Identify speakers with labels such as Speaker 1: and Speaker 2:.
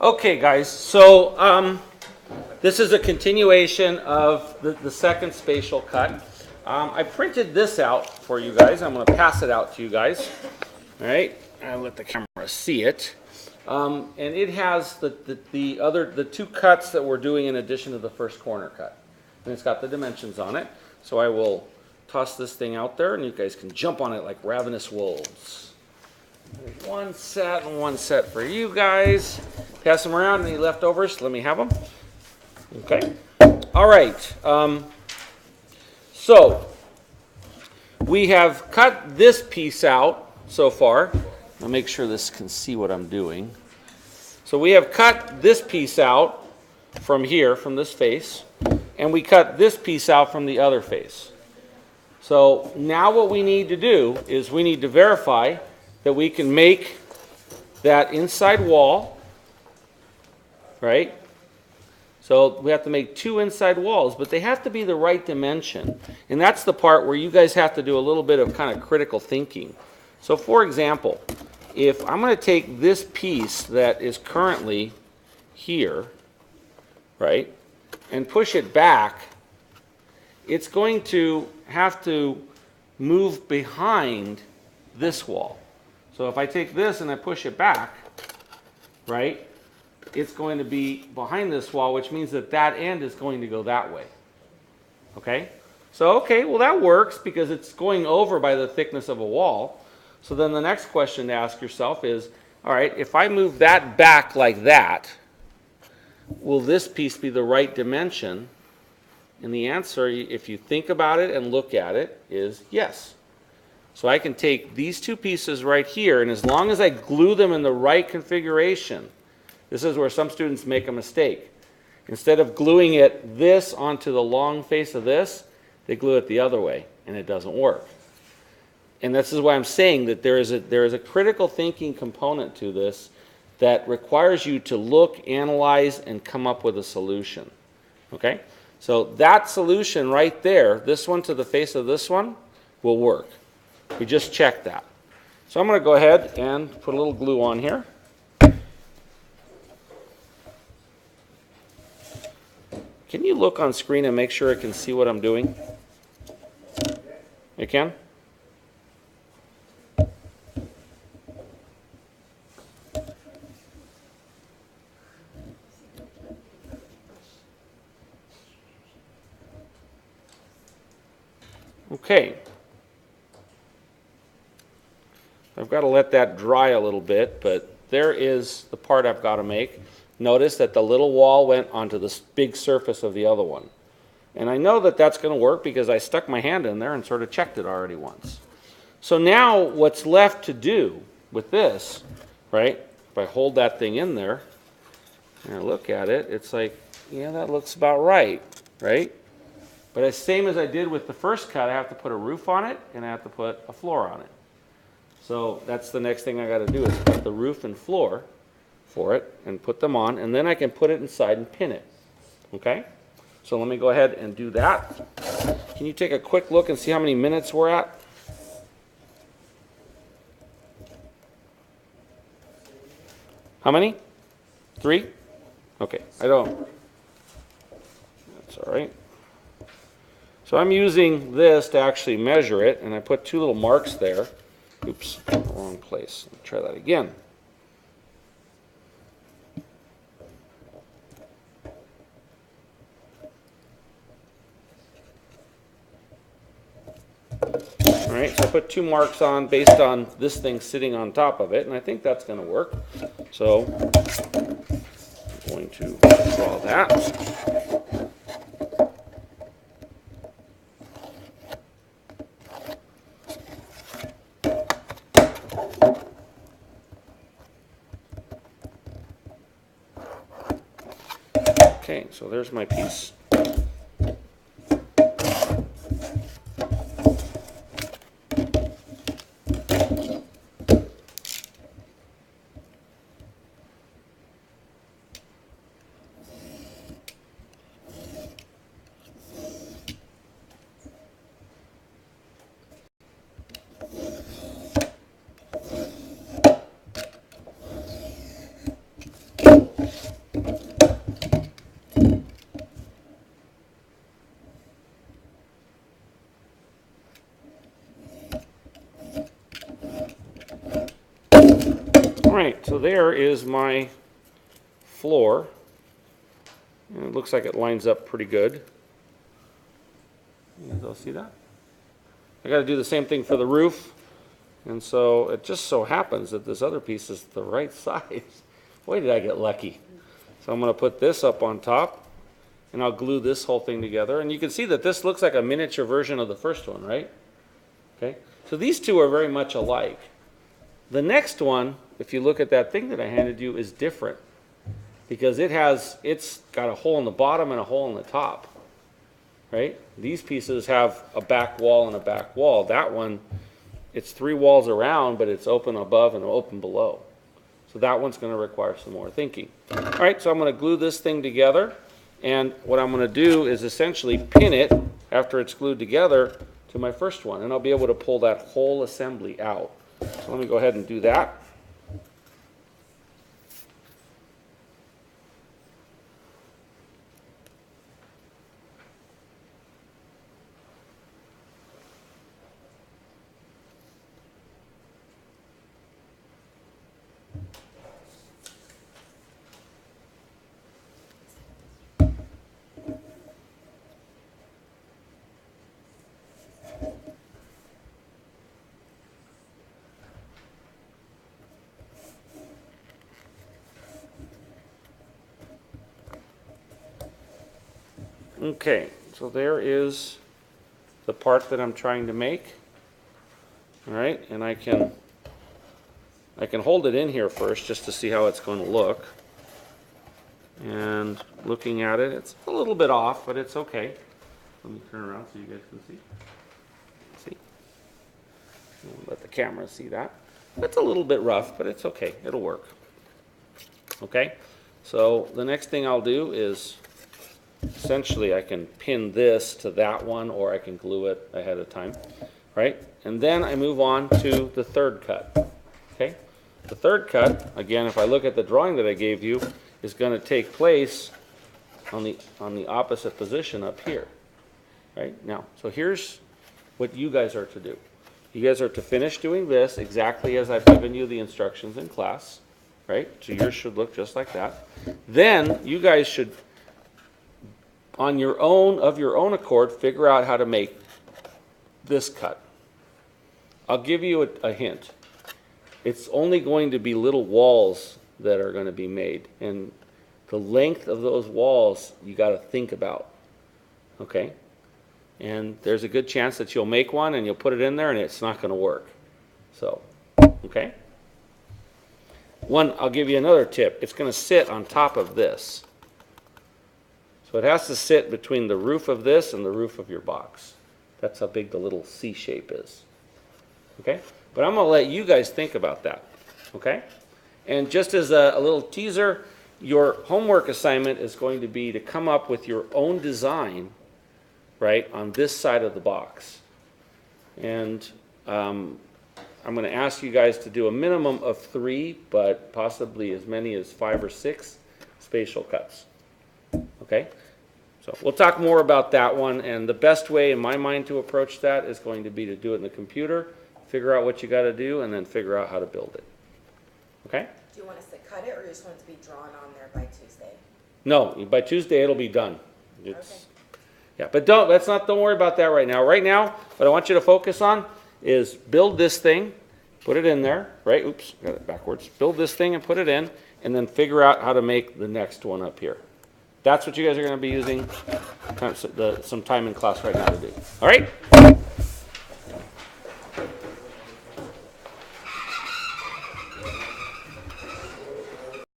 Speaker 1: Okay, guys, so this is a continuation of the second spatial cut. I printed this out for you guys. I'm going to pass it out to you guys. All right, I'll let the camera see it. And it has the two cuts that we're doing in addition to the first corner cut. And it's got the dimensions on it. So I will toss this thing out there, and you guys can jump on it like ravenous wolves. There's one set and one set for you guys. Pass them around. Any leftovers? Let me have them. Okay. All right. So we have cut this piece out so far. I'll make sure this can see what I'm doing. So we have cut this piece out from here, from this face, and we cut this piece out from the other face. So now what we need to do is we need to verify that we can make that inside wall, right? So we have to make two inside walls, but they have to be the right dimension. And that's the part where you guys have to do a little bit of kind of critical thinking. So for example, if I'm going to take this piece that is currently here, right, and push it back, it's going to have to move behind this wall. So if I take this and I push it back, right, it's going to be behind this wall, which means that that end is going to go that way. Okay? So, okay, well that works because it's going over by the thickness of a wall. So then the next question to ask yourself is, all right, if I move that back like that, will this piece be the right dimension? And the answer, if you think about it and look at it, is yes. So I can take these two pieces right here, and as long as I glue them in the right configuration, this is where some students make a mistake. Instead of gluing it this onto the long face of this, they glue it the other way, and it doesn't work. And this is why I'm saying that there is a critical thinking component to this that requires you to look, analyze, and come up with a solution. Okay? So that solution right there, this one to the face of this one, will work. We just checked that. So I'm going to go ahead and put a little glue on here. Can you look on screen and make sure it can see what I'm doing? You can? Okay. I've got to let that dry a little bit, but there is the part I've got to make. Notice that the little wall went onto this big surface of the other one. And I know that that's going to work because I stuck my hand in there and sort of checked it already once. So now what's left to do with this, right, if I hold that thing in there and I look at it, it's like, yeah, that looks about right, right? But as same as I did with the first cut, I have to put a roof on it and I have to put a floor on it. So that's the next thing I got to do is put the roof and floor for it and put them on, and then I can put it inside and pin it. Okay? So let me go ahead and do that. Can you take a quick look and see how many minutes we're at? How many? 3? Okay, I don't. That's all right. So I'm using this to actually measure it, and I put 2 little marks there. Oops, wrong place. Let me try that again. All right, so I put 2 marks on based on this thing sitting on top of it, and I think that's going to work. So I'm going to draw that. Okay, so there's my piece. there is my floor. And it looks like it lines up pretty good. You guys all see that? I got to do the same thing for the roof. And so it just so happens that this other piece is the right size. Boy, did I get lucky. So I'm going to put this up on top, and I'll glue this whole thing together. And you can see that this looks like a miniature version of the first one, right? Okay. So these two are very much alike. The next one, if you look at that thing that I handed you, is different because it's got a hole in the bottom and a hole in the top, right? These pieces have a back wall and a back wall. That one, it's 3 walls around, but it's open above and open below. So that one's going to require some more thinking. All right, so I'm going to glue this thing together, and what I'm going to do is essentially pin it after it's glued together to my first one, and I'll be able to pull that whole assembly out. So let me go ahead and do that. Okay, so there is the part that I'm trying to make. All right, and I can hold it in here first just to see how it's going to look. And looking at it, it's a little bit off, but it's okay. Let me turn around so you guys can see. See? Let the camera see that. It's a little bit rough, but it's okay. It'll work. Okay, so the next thing I'll do is essentially I can pin this to that one, or I can glue it ahead of time, right? And then I move on to the third cut, okay? The third cut, again, if I look at the drawing that I gave you, is going to take place on the opposite position up here, right? Now, so here's what you guys are to do. You guys are to finish doing this exactly as I've given you the instructions in class, right? So yours should look just like that. Then you guys should, on your own, of your own accord, figure out how to make this cut. I'll give you a hint. It's only going to be little walls that are going to be made, and the length of those walls you got to think about, okay? And there's a good chance that you'll make one and you'll put it in there and it's not going to work. So, okay? I'll give you another tip. It's going to sit on top of this. So it has to sit between the roof of this and the roof of your box. That's how big the little C shape is. Okay? But I'm going to let you guys think about that. Okay? And just as a little teaser, your homework assignment is going to be to come up with your own design, right, on this side of the box. And I'm going to ask you guys to do a minimum of 3, but possibly as many as 5 or 6 spatial cuts. Okay? So we'll talk more about that one, and the best way in my mind to approach that is going to be to do it in the computer, figure out what you got to do, and then figure out how to build it. Okay?
Speaker 2: Do you want us to cut it, or you just want it to be drawn on there by Tuesday?
Speaker 1: No, by Tuesday it'll be done.
Speaker 2: Okay.
Speaker 1: Yeah, but don't worry about that right now. Right now, what I want you to focus on is build this thing, put it in there, right? Oops, got it backwards. Build this thing and put it in, and then figure out how to make the next one up here. That's what you guys are going to be using some time in class right now to do. All right?